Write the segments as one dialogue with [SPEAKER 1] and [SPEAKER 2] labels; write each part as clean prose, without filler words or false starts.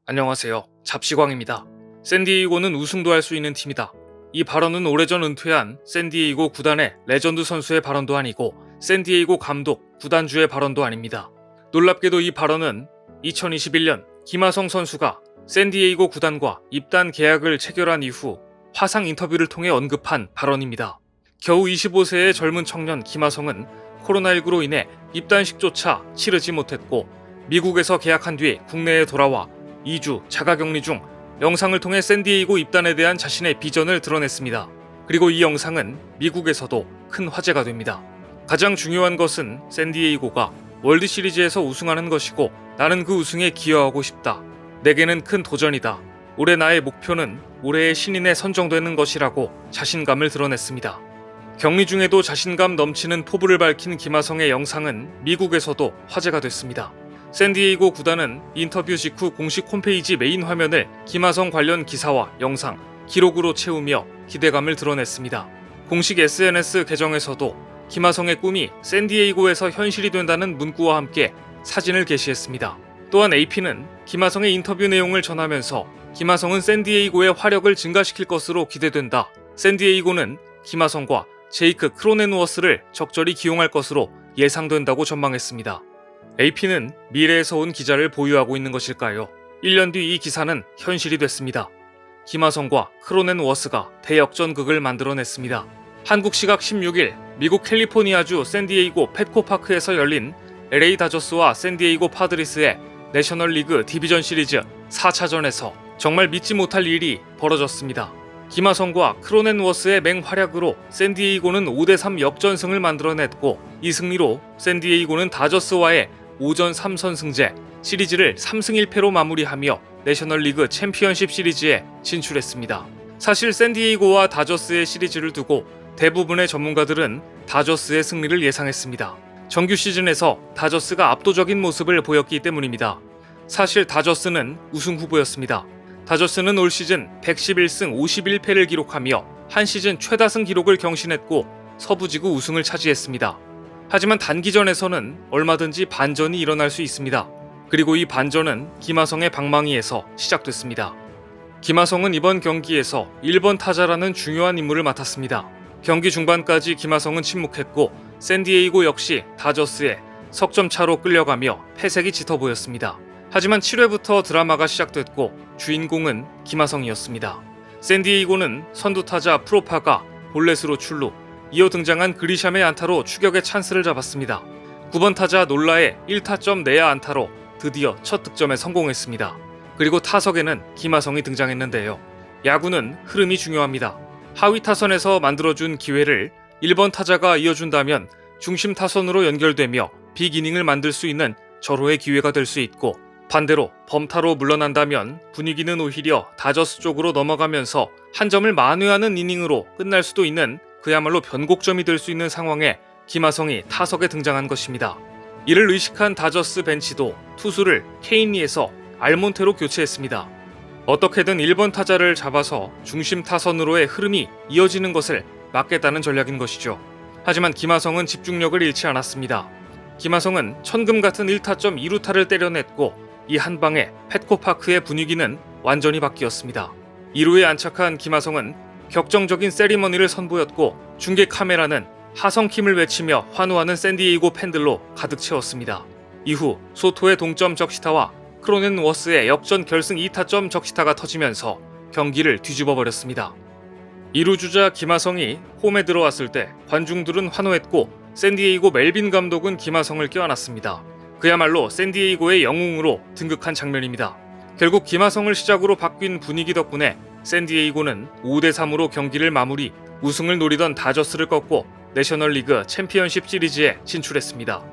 [SPEAKER 1] 안녕하세요. 잡시광입니다. 샌디에이고는 우승도 할 수 있는 팀이다. 이 발언은 오래전 은퇴한 샌디에이고 구단의 레전드 선수의 발언도 아니고 샌디에이고 감독, 구단주의 발언도 아닙니다. 놀랍게도 이 발언은 2021년 김하성 선수가 샌디에이고 구단과 입단 계약을 체결한 이후 화상 인터뷰를 통해 언급한 발언입니다. 겨우 25세의 젊은 청년 김하성은 코로나19로 인해 입단식조차 치르지 못했고 미국에서 계약한 뒤 국내에 돌아와 2주 자가격리 중 영상을 통해 샌디에이고 입단에 대한 자신의 비전을 드러냈습니다. 그리고 이 영상은 미국에서도 큰 화제가 됩니다. 가장 중요한 것은 샌디에이고가 월드시리즈에서 우승하는 것이고 나는 그 우승에 기여하고 싶다. 내게는 큰 도전이다. 올해 나의 목표는 올해의 신인에 선정되는 것이라고 자신감을 드러냈습니다. 격리 중에도 자신감 넘치는 포부를 밝힌 김하성의 영상은 미국에서도 화제가 됐습니다. 샌디에이고 구단은 인터뷰 직후 공식 홈페이지 메인 화면을 김하성 관련 기사와 영상, 기록으로 채우며 기대감을 드러냈습니다. 공식 SNS 계정에서도 김하성의 꿈이 샌디에이고에서 현실이 된다는 문구와 함께 사진을 게시했습니다. 또한 AP는 김하성의 인터뷰 내용을 전하면서 김하성은 샌디에이고의 화력을 증가시킬 것으로 기대된다. 샌디에이고는 김하성과 제이크 크로넨워스를 적절히 기용할 것으로 예상된다고 전망했습니다. AP는 미래에서 온 기자를 보유하고 있는 것일까요? 1년 뒤 이 기사는 현실이 됐습니다. 김하성과 크로넨워스가 대역전극을 만들어냈습니다. 한국 시각 16일 미국 캘리포니아주 샌디에이고 펫코파크에서 열린 LA 다저스와 샌디에이고 파드리스의 내셔널리그 디비전 시리즈 4차전에서 정말 믿지 못할 일이 벌어졌습니다. 김하성과 크로넨워스의 맹활약으로 샌디에이고는 5대3 역전승을 만들어냈고 이 승리로 샌디에이고는 다저스와의 5전 3선승제 시리즈를 3승 1패로 마무리하며 내셔널리그 챔피언십 시리즈에 진출했습니다. 사실 샌디에이고와 다저스의 시리즈를 두고 대부분의 전문가들은 다저스의 승리를 예상했습니다. 정규 시즌에서 다저스가 압도적인 모습을 보였기 때문입니다. 사실 다저스는 우승 후보였습니다. 다저스는 올 시즌 111승 51패를 기록하며 한 시즌 최다승 기록을 경신했고 서부지구 우승을 차지했습니다. 하지만 단기전에서는 얼마든지 반전이 일어날 수 있습니다. 그리고 이 반전은 김하성의 방망이에서 시작됐습니다. 김하성은 이번 경기에서 1번 타자라는 중요한 임무를 맡았습니다. 경기 중반까지 김하성은 침묵했고 샌디에이고 역시 다저스에 석점 차로 끌려가며 패색이 짙어 보였습니다. 하지만 7회부터 드라마가 시작됐고 주인공은 김하성이었습니다. 샌디에이고는 선두타자 프로파가 볼넷으로 출루, 이어 등장한 그리샴의 안타로 추격의 찬스를 잡았습니다. 9번 타자 놀라의 1타점 내야 안타로 드디어 첫 득점에 성공했습니다. 그리고 타석에는 김하성이 등장했는데요. 야구는 흐름이 중요합니다. 하위 타선에서 만들어준 기회를 1번 타자가 이어준다면 중심 타선으로 연결되며 빅이닝을 만들 수 있는 절호의 기회가 될 수 있고 반대로 범타로 물러난다면 분위기는 오히려 다저스 쪽으로 넘어가면서 한 점을 만회하는 이닝으로 끝날 수도 있는 그야말로 변곡점이 될 수 있는 상황에 김하성이 타석에 등장한 것입니다. 이를 의식한 다저스 벤치도 투수를 케인리에서 알몬테로 교체했습니다. 어떻게든 1번 타자를 잡아서 중심 타선으로의 흐름이 이어지는 것을 막겠다는 전략인 것이죠. 하지만 김하성은 집중력을 잃지 않았습니다. 김하성은 천금 같은 1타점 2루타를 때려냈고 이 한 방에 펫코파크의 분위기는 완전히 바뀌었습니다. 2루에 안착한 김하성은 격정적인 세리머니를 선보였고 중계 카메라는 하성킴을 외치며 환호하는 샌디에이고 팬들로 가득 채웠습니다. 이후 소토의 동점 적시타와 크로넨워스의 역전 결승 2타점 적시타가 터지면서 경기를 뒤집어 버렸습니다. 2루 주자 김하성이 홈에 들어왔을 때 관중들은 환호했고 샌디에이고 멜빈 감독은 김하성을 껴안았습니다. 그야말로 샌디에이고의 영웅으로 등극한 장면입니다. 결국 김하성을 시작으로 바뀐 분위기 덕분에 샌디에이고는 5대3으로 경기를 마무리, 우승을 노리던 다저스를 꺾고 내셔널리그 챔피언십 시리즈에 진출했습니다.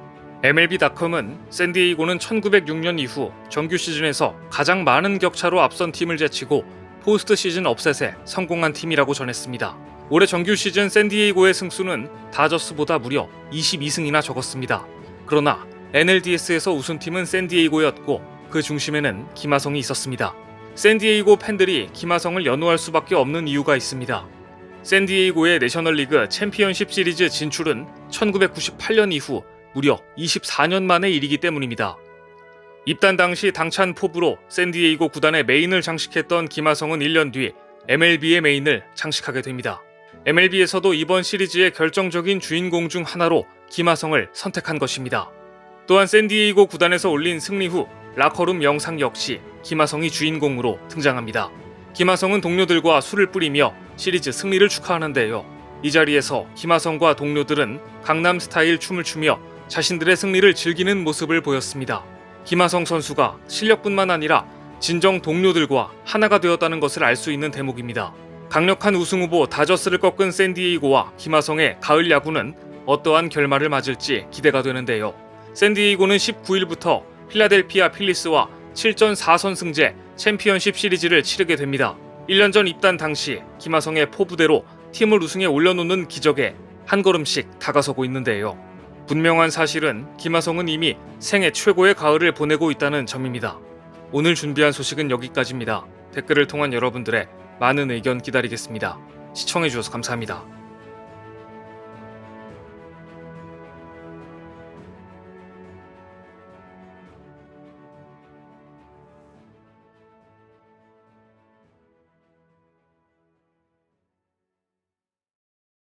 [SPEAKER 1] MLB.com은 샌디에이고는 1906년 이후 정규 시즌에서 가장 많은 격차로 앞선 팀을 제치고 포스트 시즌 업셋에 성공한 팀이라고 전했습니다. 올해 정규 시즌 샌디에이고의 승수는 다저스보다 무려 22승이나 적었습니다. 그러나 NLDS에서 우승팀은 샌디에이고였고 그 중심에는 김하성이 있었습니다. 샌디에이고 팬들이 김하성을 연호할 수밖에 없는 이유가 있습니다. 샌디에이고의 내셔널리그 챔피언십 시리즈 진출은 1998년 이후 무려 24년 만의 일이기 때문입니다. 입단 당시 당찬 포부로 샌디에이고 구단의 메인을 장식했던 김하성은 1년 뒤 MLB의 메인을 장식하게 됩니다. MLB에서도 이번 시리즈의 결정적인 주인공 중 하나로 김하성을 선택한 것입니다. 또한 샌디에이고 구단에서 올린 승리 후 라커룸 영상 역시 김하성이 주인공으로 등장합니다. 김하성은 동료들과 술을 뿌리며 시리즈 승리를 축하하는데요. 이 자리에서 김하성과 동료들은 강남 스타일 춤을 추며 자신들의 승리를 즐기는 모습을 보였습니다. 김하성 선수가 실력뿐만 아니라 진정 동료들과 하나가 되었다는 것을 알 수 있는 대목입니다. 강력한 우승 후보 다저스를 꺾은 샌디에이고와 김하성의 가을 야구는 어떠한 결말을 맞을지 기대가 되는데요. 샌디에이고는 19일부터 필라델피아 필리스와 7전 4선승제 챔피언십 시리즈를 치르게 됩니다. 1년 전 입단 당시 김하성의 포부대로 팀을 우승에 올려놓는 기적에 한 걸음씩 다가서고 있는데요. 분명한 사실은 김하성은 이미 생애 최고의 가을을 보내고 있다는 점입니다. 오늘 준비한 소식은 여기까지입니다. 댓글을 통한 여러분들의 많은 의견 기다리겠습니다. 시청해주셔서 감사합니다.